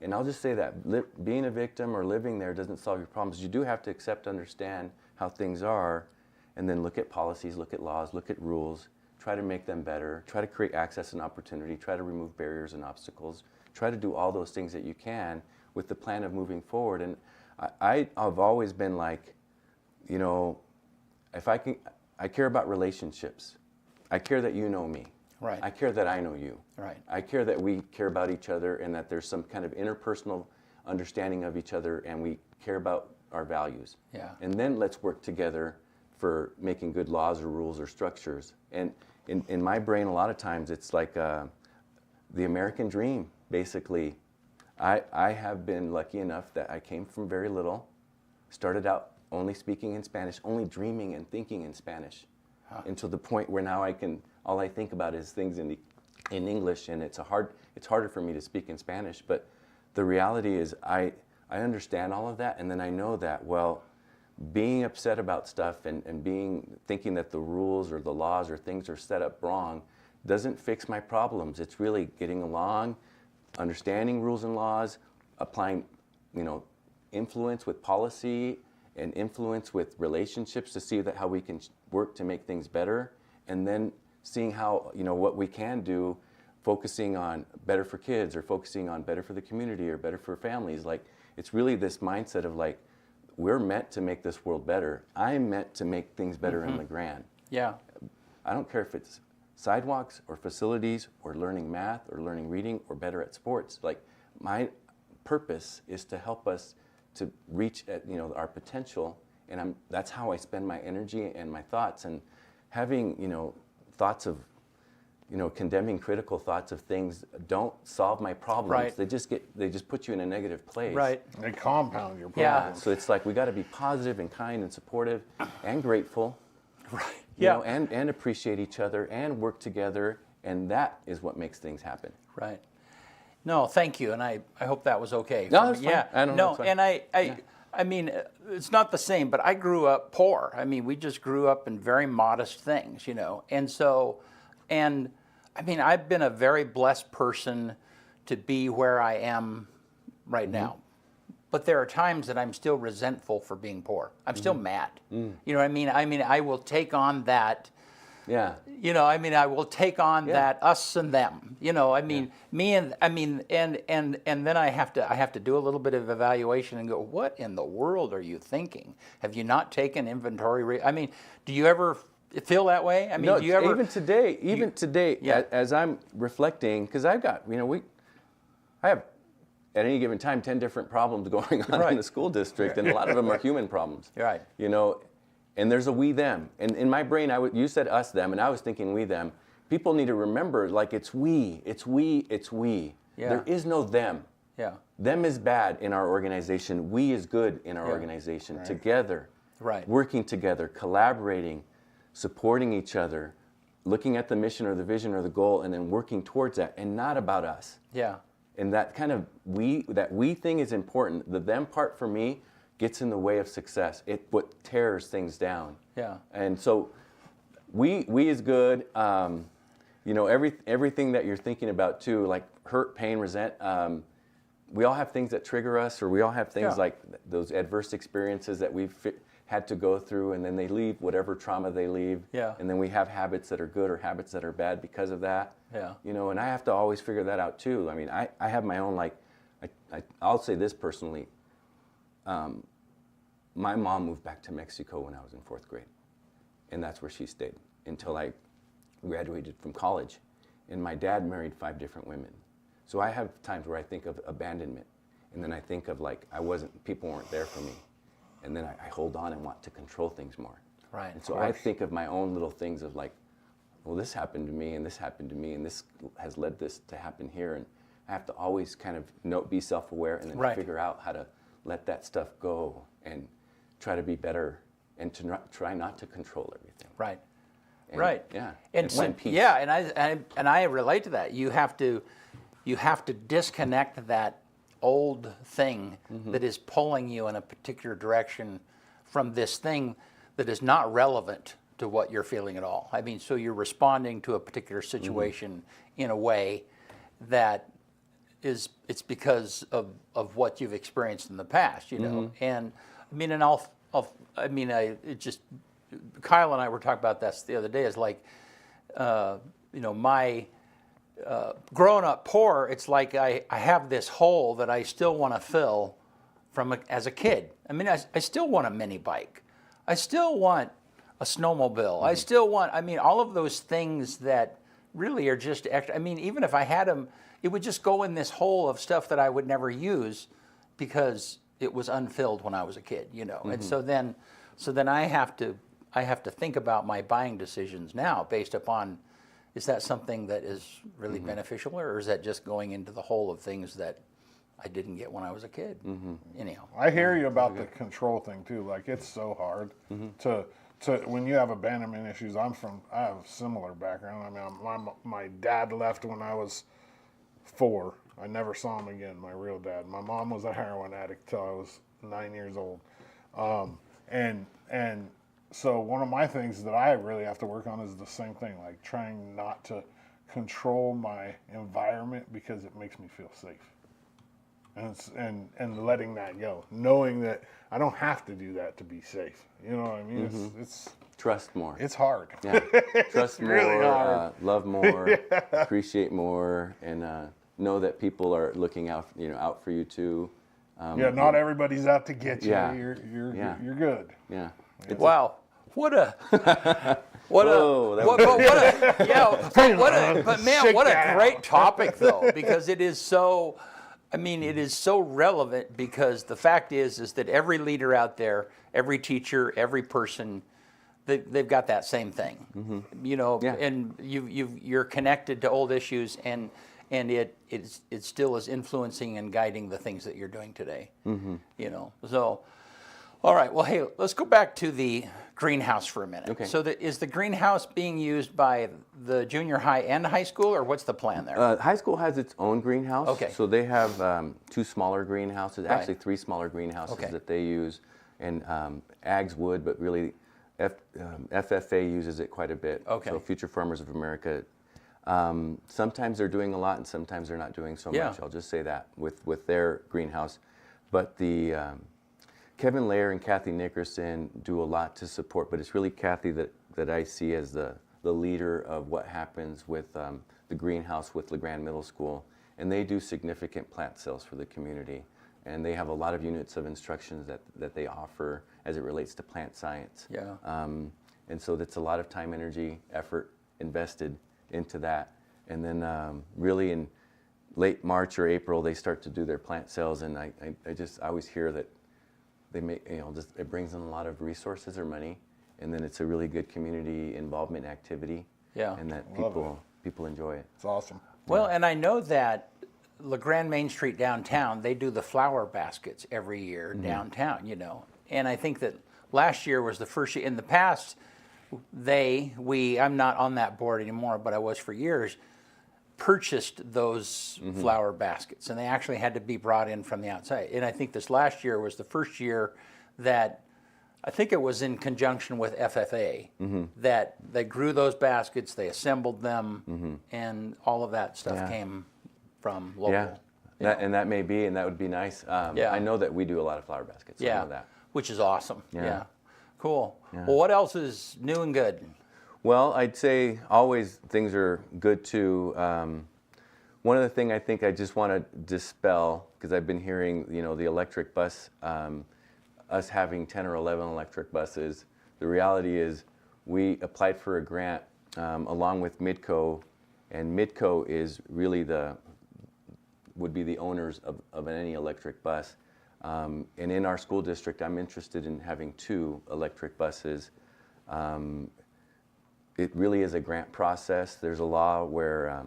And I'll just say that being a victim or living there doesn't solve your problems. You do have to understand how things are, and then look at policies, look at laws, look at rules, try to make them better, try to create access and opportunity, try to remove barriers and obstacles, try to do all those things that you can with the plan of moving forward. And I've always been like, if I care about relationships. I care that you know me. Right. I care that I know you. Right. I care that we care about each other, and that there's some kind of interpersonal understanding of each other, and we care about our values. Yeah. And then let's work together for making good laws or rules or structures. And in my brain, a lot of times it's like the American dream, basically. I have been lucky enough that I came from very little, started out only speaking in Spanish, only dreaming and thinking in Spanish, until the point where now all I think about is things in English, and it's harder for me to speak in Spanish. But the reality is I understand all of that, and then I know that, well, being upset about stuff and thinking that the rules or the laws or things are set up wrong doesn't fix my problems. It's really getting along, understanding rules and laws, applying, influence with policy and influence with relationships to see how we can work to make things better, and then seeing how, what we can do, focusing on better for kids, or focusing on better for the community, or better for families. Like, it's really this mindset of like, we're meant to make this world better. I'm meant to make things better in LeGrand. Yeah. I don't care if it's sidewalks or facilities or learning math or learning reading or better at sports. Like, my purpose is to help us to reach our potential, and that's how I spend my energy and my thoughts. And having thoughts of condemning, critical thoughts of things don't solve my problems. Right. They just put you in a negative place. Right. They compound your Yeah. problems. So it's like, we got to be positive and kind and supportive and grateful. Right. And appreciate each other and work together, and that is what makes things happen. Right. No, thank you, and I hope that was okay. No, that's fine. Yeah. I don't know, that's fine. And I mean, it's not the same, but I grew up poor. I mean, we just grew up in very modest things, And so, I mean, I've been a very blessed person to be where I am right now. But there are times that I'm still resentful for being poor. I'm still mad. You know what I mean? I mean, I will take on that. Yeah. I will take on that us and them. I mean, me and and then I have to do a little bit of evaluation and go, what in the world are you thinking? Have you not taken inventory? I mean, do you ever feel that way? I mean, No, do you ever? Even today, as I'm reflecting, because I've got, I have at any given time 10 different problems going on in the school district, and a lot of them are human problems. Right. And there's a we them, and in my brain, you said us them, and I was thinking we them. People need to remember, like, it's we. Yeah. There is no them. Yeah. Them is bad in our organization. We is good in our organization. Together. Right. Working together, collaborating, supporting each other, looking at the mission or the vision or the goal, and then working towards that, and not about us. Yeah. And that kind of we thing is important. The them part for me gets in the way of success. It what tears things down. Yeah. And so we is good. You know, everything that you're thinking about too, like hurt, pain, resent. We all have things that trigger us, or we all have things like those adverse experiences that we've had to go through, and then they leave whatever trauma they leave. Yeah. And then we have habits that are good or habits that are bad because of that. Yeah. You know, and I have to always figure that out too. I mean, I have my own, like, I'll say this personally. My mom moved back to Mexico when I was in 4th grade, and that's where she stayed until I graduated from college. And my dad married 5 different women. So I have times where I think of abandonment, and then I think of like people weren't there for me. And then I hold on and want to control things more. Right. And so I think of my own little things of like, well, this happened to me, and this happened to me, and this has led this to happen here. And I have to always kind of be self-aware and then figure out how to let that stuff go and try to be better and to try not to control everything. Right. And, right. Yeah. And so, yeah, and I relate to that. You have to disconnect that old thing that is pulling you in a particular direction from this thing that is not relevant to what you're feeling at all. I mean, so you're responding to a particular situation in a way that it's because of what you've experienced in the past, you know. And I mean, it just Kyle and I were talking about this the other day. Is like, you know, my growing up poor, it's like I have this hole that I still want to fill as a kid. I mean, I still want a mini bike. I still want a snowmobile. I still want, I mean, all of those things that really are just extra. I mean, even if I had them, it would just go in this hole of stuff that I would never use because it was unfilled when I was a kid, you know. And so then I have to think about my buying decisions now based upon, is that something that is really beneficial, or is that just going into the hole of things that I didn't get when I was a kid? Anyhow, I hear you about the control thing too. Like, it's so hard to when you have abandonment issues. I have a similar background. I mean, my dad left when I was 4. I never saw him again. My real dad. My mom was a heroin addict till I was 9 years old, and so one of my things that I really have to work on is the same thing, like trying not to control my environment because it makes me feel safe. And letting that go, knowing that I don't have to do that to be safe. You know what I mean? It's trust more. It's hard. Yeah. Trust more, really hard. Love more, appreciate more, and know that people are looking out for you too. Not everybody's out to get you. Yeah. You're good. Yeah. wow, what a great topic though, because it is so. I mean, it is so relevant because the fact is that every leader out there, every teacher, every person, they've got that same thing, you know, and you're connected to old issues, and it still is influencing and guiding the things that you're doing today, you know. So, all right, well, hey, let's go back to the greenhouse for a minute. Okay. So is the greenhouse being used by the junior high and high school, or what's the plan there? High school has its own greenhouse. Okay. So they have 2 smaller greenhouses, actually 3 smaller greenhouses that they use, and Ags would, but really FFA uses it quite a bit. Okay. So Future Farmers of America. Sometimes they're doing a lot, and sometimes they're not doing so much. I'll just say that with their greenhouse. But the Kevin Lair and Kathy Nickerson do a lot to support, but it's really Kathy that I see as the leader of what happens with the greenhouse with LeGrand Middle School. And they do significant plant sales for the community. And they have a lot of units of instructions that they offer as it relates to plant science. Yeah. And so that's a lot of time, energy, effort invested into that. And then really in late March or April, they start to do their plant sales. And I always hear that they make, it brings in a lot of resources or money, and then it's a really good community involvement activity. Yeah. And that people enjoy it. It's awesome. Well, and I know that LeGrand Main Street downtown, they do the flower baskets every year downtown, you know. And I think that last year was the first year. In the past, I'm not on that board anymore, but I was for years, purchased those flower baskets, and they actually had to be brought in from the outside. And I think this last year was the first year that, I think it was in conjunction with FFA, that they grew those baskets, they assembled them, and all of that stuff came from local. Yeah, and that may be, and that would be nice. I know that we do a lot of flower baskets. So I know that. Which is awesome. Yeah. Cool. Yeah. Well, what else is new and good? Well, I'd say always things are good too. One of the things I think I just want to dispel, because I've been hearing, you know, the electric bus, us having 10 or 11 electric buses. The reality is we applied for a grant along with Midco, and Midco is really would be the owners of any electric bus. And in our school district, I'm interested in having 2 electric buses. It really is a grant process. There's a law where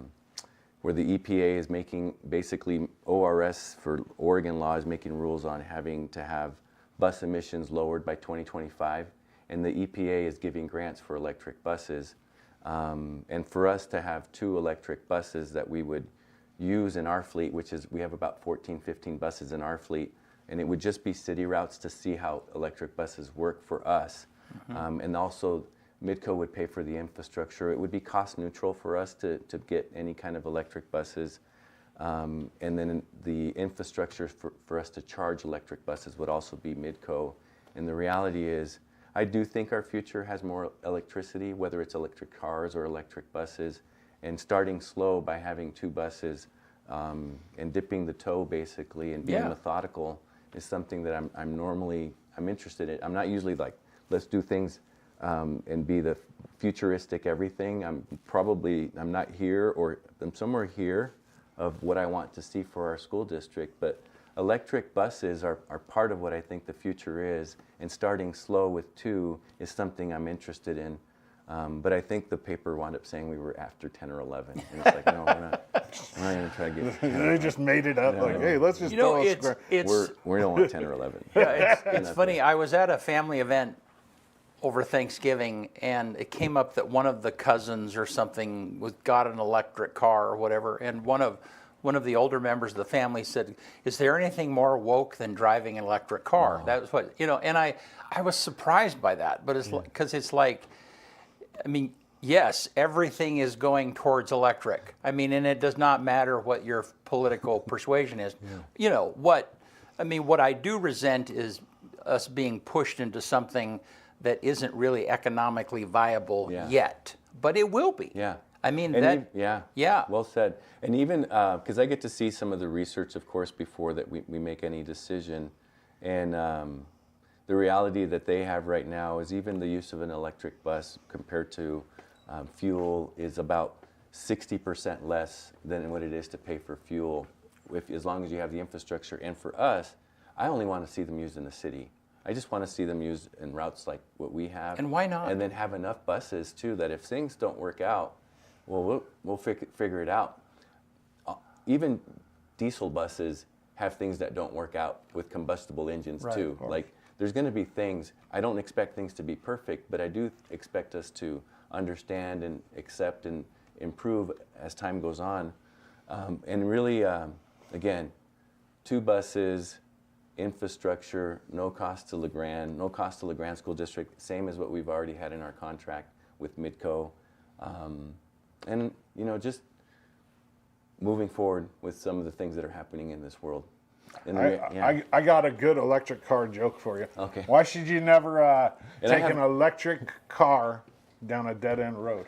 the EPA is making, basically ORS for Oregon law is making rules on having to have bus emissions lowered by 2025. And the EPA is giving grants for electric buses. And for us to have 2 electric buses that we would use in our fleet, which is, we have about 14, 15 buses in our fleet, and it would just be city routes to see how electric buses work for us. And also Midco would pay for the infrastructure. It would be cost neutral for us to get any kind of electric buses. And then the infrastructure for us to charge electric buses would also be Midco. And the reality is, I do think our future has more electricity, whether it's electric cars or electric buses. And starting slow by having 2 buses and dipping the toe basically and being methodical is something that I'm interested in. I'm not usually like, let's do things and be the futuristic everything. I'm not here, or I'm somewhere here of what I want to see for our school district. But electric buses are part of what I think the future is, and starting slow with 2 is something I'm interested in. But I think the paper wound up saying we were after 10 or 11. And it's like, no, we're not going to try to get 10 They just made it up like, hey, let's just throw a square. We don't want 10 or 11. Yeah, it's funny. I was at a family event over Thanksgiving, and it came up that one of the cousins or something got an electric car or whatever, and one of the older members of the family said, "Is there anything more woke than driving an electric car?" Wow. That was what, you know, and I was surprised by that, but it's because it's like, I mean, yes, everything is going towards electric. I mean, and it does not matter what your political persuasion is. You know, what I do resent is us being pushed into something that isn't really economically viable yet, but it will be. Yeah. I mean, well said. And even, because I get to see some of the research, of course, before that we make any decision. And the reality that they have right now is even the use of an electric bus compared to fuel is about 60% less than what it is to pay for fuel, as long as you have the infrastructure. And for us, I only want to see them used in the city. I just want to see them used in routes like what we have. And why not? And then have enough buses, too, that if things don't work out, well, we'll figure it out. Even diesel buses have things that don't work out with combustible engines, too. Like, there's going to be things. I don't expect things to be perfect, but I do expect us to understand and accept and improve as time goes on. And really, again, 2 buses, infrastructure, no cost to LeGrand School District, same as what we've already had in our contract with Midco. And, you know, just moving forward with some of the things that are happening in this world. I got a good electric car joke for you. Okay. Why should you never take an electric car down a dead-end road?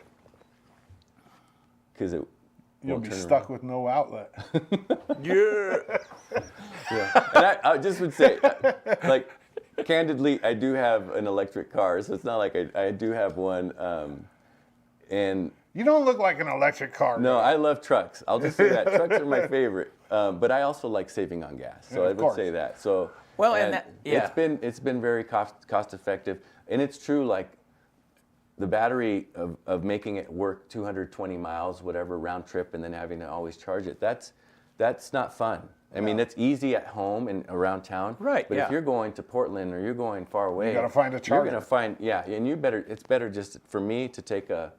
Because you'll be stuck with no outlet. Yeah. And I just would say, like, candidly, I do have an electric car, so it's not like I do have one. And you don't look like an electric car. No, I love trucks. I'll just say that. Trucks are my favorite. But I also like saving on gas, so I would say that. So it's been very cost effective, and it's true. Like the battery of making it work 220 miles, whatever round trip, and then having to always charge it. that's not fun. I mean, it's easy at home and around town. Right. But if you're going to Portland or you're going far away, you got to find a charger. You're going to find, and it's better just for me to take a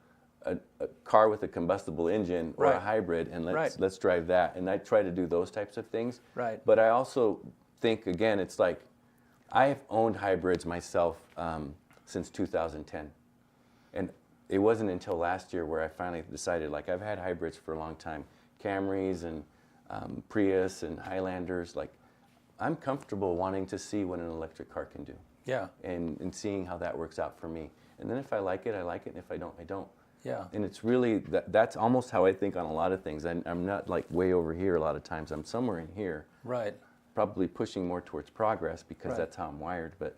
car with a combustible engine or a hybrid and let's drive that. And I try to do those types of things. Right. But I also think, again, it's like I've owned hybrids myself since 2010. And it wasn't until last year where I finally decided, like, I've had hybrids for a long time, Camrys and Prius and Highlanders. Like, I'm comfortable wanting to see what an electric car can do. Yeah. And seeing how that works out for me. And then if I like it, I like it. And if I don't, I don't. Yeah. And it's really, that's almost how I think on a lot of things. I'm not like way over here a lot of times. I'm somewhere in here. Right. Probably pushing more towards progress because that's how I'm wired. But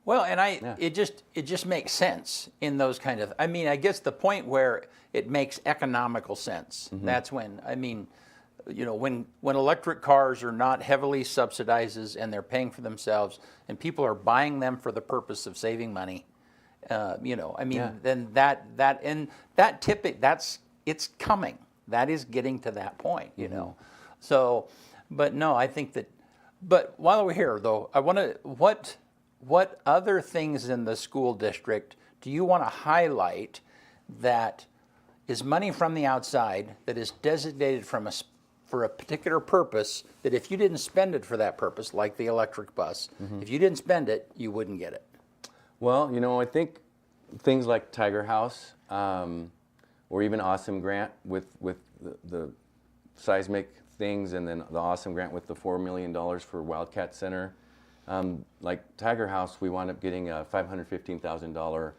well, and it just makes sense in those kind of, I mean, I guess the point where it makes economical sense, that's when, I mean, you know, when electric cars are not heavily subsidized and they're paying for themselves and people are buying them for the purpose of saving money, you know, I mean, then it's coming. That is getting to that point, you know. So, but no, I think that, but while we're here though, I want to, what other things in the school district do you want to highlight that is money from the outside that is designated for a particular purpose that if you didn't spend it for that purpose, like the electric bus, if you didn't spend it, you wouldn't get it? Well, you know, I think things like Tiger House or even Awesome Grant with the seismic things, and then the Awesome Grant with the $4 million for Wildcat Center. Like Tiger House, we wound up getting a $515,000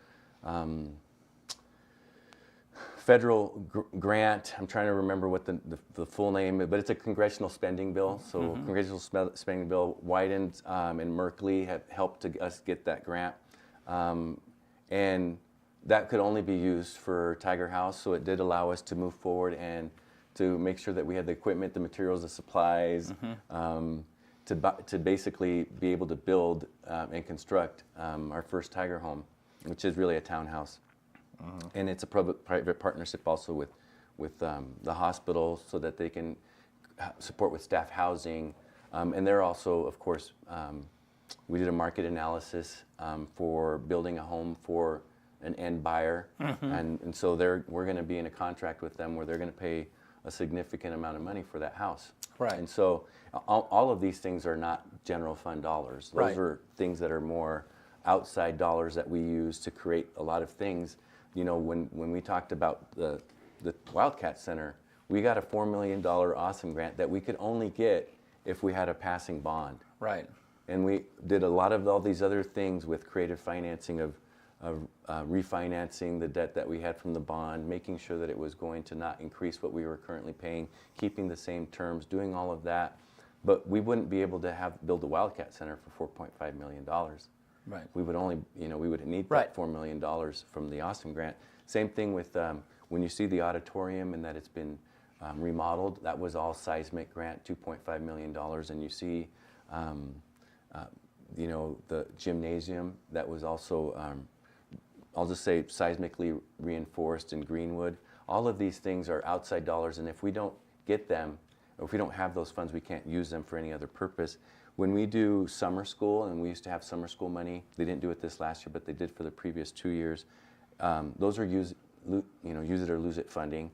federal grant. I'm trying to remember what the full name is, but it's a congressional spending bill. So congressional spending bill, Wyden and Merkley have helped us get that grant. And that could only be used for Tiger House, so it did allow us to move forward and to make sure that we had the equipment, the materials, the supplies, to basically be able to build and construct our first Tiger home, which is really a townhouse. And it's a private partnership also with the hospital so that they can support with staff housing. And they're also, of course, we did a market analysis for building a home for an end buyer. And so we're going to be in a contract with them where they're going to pay a significant amount of money for that house. Right. And so all of these things are not general fund dollars. Those Right. are things that are more outside dollars that we use to create a lot of things. You know, when we talked about the Wildcat Center, we got a $4 million Awesome Grant that we could only get if we had a passing bond. Right. And we did a lot of all these other things with creative financing of refinancing the debt that we had from the bond, making sure that it was going to not increase what we were currently paying, keeping the same terms, doing all of that. But we wouldn't be able to build a Wildcat Center for $4.5 million. Right. We would only, we would need Right. that $4 million from the Awesome Grant. Same thing with when you see the auditorium and that it's been remodeled, that was all seismic grant, $2.5 million. And you see, the gymnasium, that was also, I'll just say seismically reinforced in Greenwood. All of these things are outside dollars, and if we don't get them, or if we don't have those funds, we can't use them for any other purpose. When we do summer school, and we used to have summer school money, they didn't do it this last year, but they did for the previous 2 years. Those are use it or lose it funding,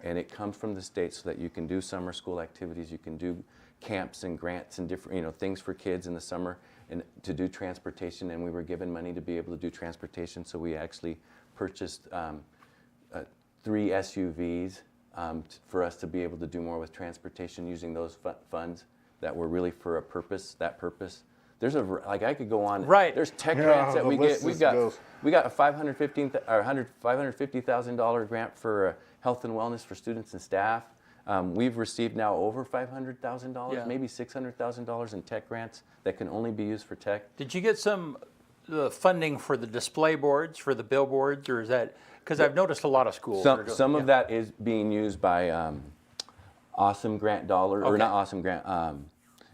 and it comes from the state so that you can do summer school activities, you can do camps and grants and different things for kids in the summer, and to do transportation. And we were given money to be able to do transportation, so we actually purchased 3 SUVs for us to be able to do more with transportation using those funds that were really for that purpose. There's I could go on. Right. There's tech grants that we get. We got a $550,000 grant for health and wellness for students and staff. We've received now over $500,000, maybe $600,000 in tech grants that can only be used for tech. Did you get some funding for the display boards, for the billboards, or is that, because I've noticed a lot of schools. Some of that is being used by Awesome Grant dollar, or not Awesome Grant,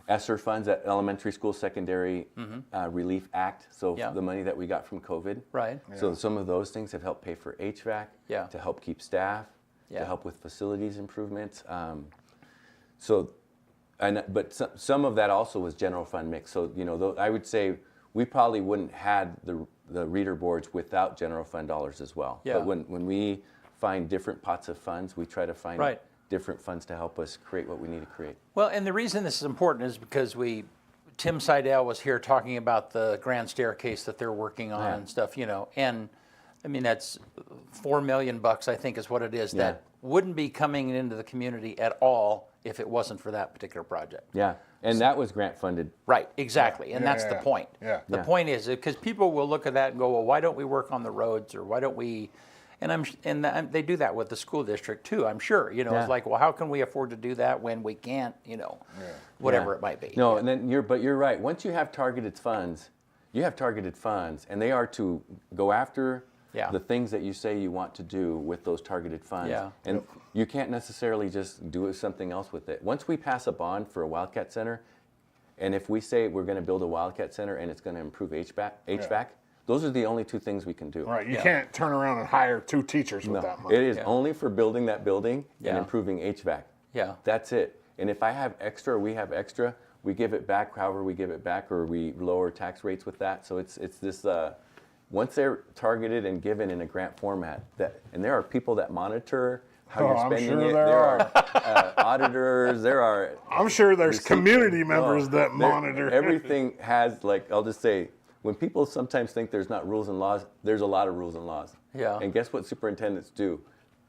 ESSER funds, at Elementary School Secondary Relief Act. So the money that we got from COVID. Right. So some of those things have helped pay for HVAC, to help keep staff, to help with facilities improvements. So, but some of that also was general fund mix. So, you know, I would say we probably wouldn't had the reader boards without general fund dollars as well. Yeah. But when we find different pots of funds, we try to find different funds to help us create what we need to create. Well, and the reason this is important is because Tim Seidel was here talking about the grand staircase that they're working on and stuff, you know, and I mean, that's $4 million, I think is what it is, that wouldn't be coming into the community at all if it wasn't for that particular project. Yeah, and that was grant funded. Right, exactly, and that's the point. Yeah. The point is, because people will look at that and go, well, why don't we work on the roads, or why don't we, and they do that with the school district too, I'm sure, you know, it's like, well, how can we afford to do that when we can't, you know, whatever it might be. No, and then you're right, once you have targeted funds, and they are to go after the things that you say you want to do with those targeted funds. Yeah. And you can't necessarily just do something else with it. Once we pass a bond for a Wildcat Center, and if we say we're going to build a Wildcat Center and it's going to improve HVAC, those are the only two things we can do. Right, you can't turn around and hire 2 teachers with that money. It is only for building that building and improving HVAC. Yeah. That's it. And if I have extra, or we have extra, we give it back however we give it back, or we lower tax rates with that. So it's this... once they're targeted and given in a grant format, and there are people that monitor how you're spending it. There are auditors. There are. I'm sure there's community members that monitor. Everything has, like, I'll just say, when people sometimes think there's not rules and laws, there's a lot of rules and laws. Yeah. And guess what superintendents do?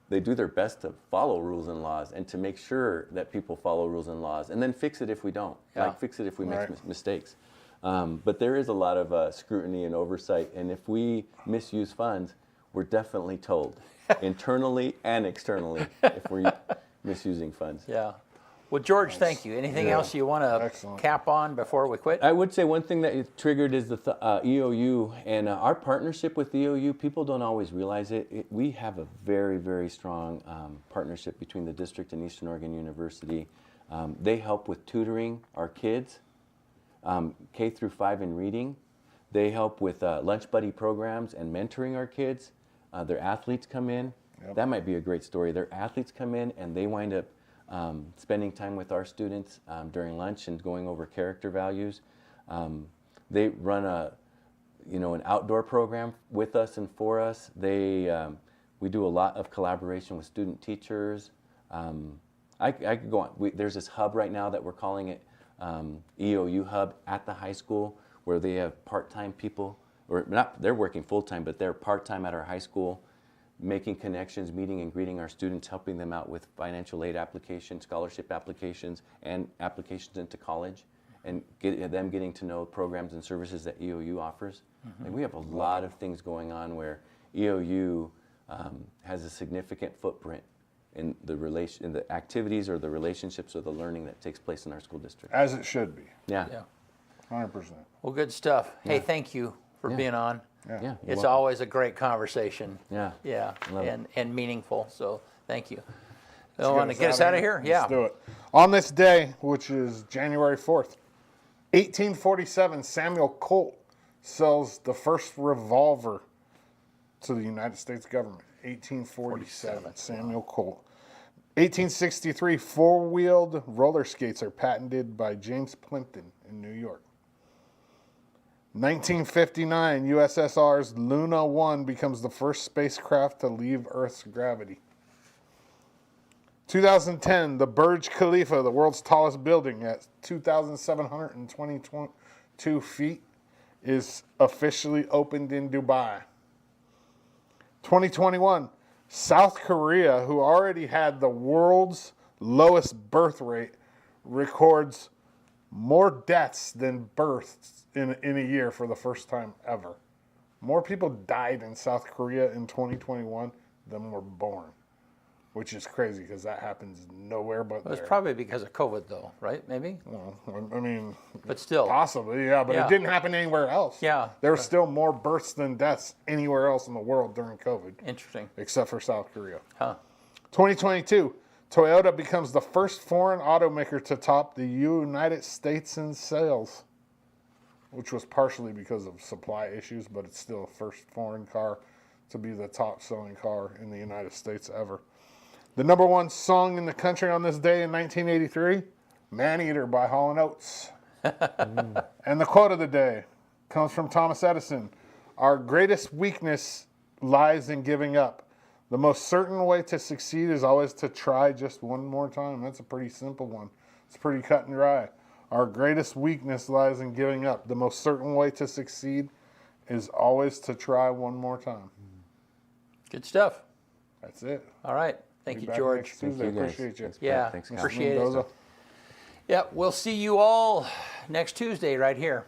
They do their best to follow rules and laws and to make sure that people follow rules and laws, and then fix it if we don't. Like, fix it if we make mistakes. But there is a lot of scrutiny and oversight, and if we misuse funds, we're definitely told, internally and externally, if we're misusing funds. Yeah. Well, George, thank you. Anything else you want to cap on before we quit? I would say one thing that it triggered is the EOU, and our partnership with EOU, people don't always realize it. We have a very, very strong partnership between the district and Eastern Oregon University. They help with tutoring our kids. K through 5 in reading. They help with lunch buddy programs and mentoring our kids. Their athletes come in. That might be a great story. Their athletes come in and they wind up spending time with our students during lunch and going over character values. They run an outdoor program with us and for us. We do a lot of collaboration with student teachers. I could go on. There's this hub right now that we're calling it EOU Hub at the high school, where they have part-time people, or not, they're working full-time, but they're part-time at our high school, making connections, meeting and greeting our students, helping them out with financial aid applications, scholarship applications, and applications into college, and them getting to know programs and services that EOU offers. And we have a lot of things going on where EOU has a significant footprint in the activities or the relationships or the learning that takes place in our school district. As it should be. Yeah. 100%. Well, good stuff. Hey, thank you for being on. Yeah. It's always a great conversation. Yeah. Yeah. Love it. And meaningful. So thank you. Want to get us out of here? Let's do it. On this day, which is January 4th, 1847, Samuel Colt sells the first revolver to the United States government. 1847, Samuel Colt. 1863, four-wheeled roller skates are patented by James Plimpton in New York. 1959, USSR's Luna 1 becomes the first spacecraft to leave Earth's gravity. 2010, the Burj Khalifa, the world's tallest building at 2,722 feet, is officially opened in Dubai. 2021, South Korea, who already had the world's lowest birth rate, records more deaths than births in a year for the first time ever. More people died in South Korea in 2021 than were born, which is crazy because that happens nowhere but there. It's probably because of COVID, though, right? Maybe? Well, I mean, but still. Possibly, yeah, but it didn't happen anywhere else. Yeah. There were still more births than deaths anywhere else in the world during COVID. Interesting. Except for South Korea. Huh. 2022, Toyota becomes the first foreign automaker to top the United States in sales, which was partially because of supply issues, but it's still the first foreign car to be the top selling car in the United States ever. The #1 song in the country on this day in 1983, Man Eater by Hall & Oates. And the quote of the day comes from Thomas Edison. Our greatest weakness lies in giving up. The most certain way to succeed is always to try just one more time. That's a pretty simple one. It's pretty cut and dry. Our greatest weakness lies in giving up. The most certain way to succeed is always to try one more time. Good stuff. That's it. All right. Thank you, George. Thank you, appreciate you. Yeah, Thanks, appreciate Mendoza. it. Yeah, we'll see you all next Tuesday right here.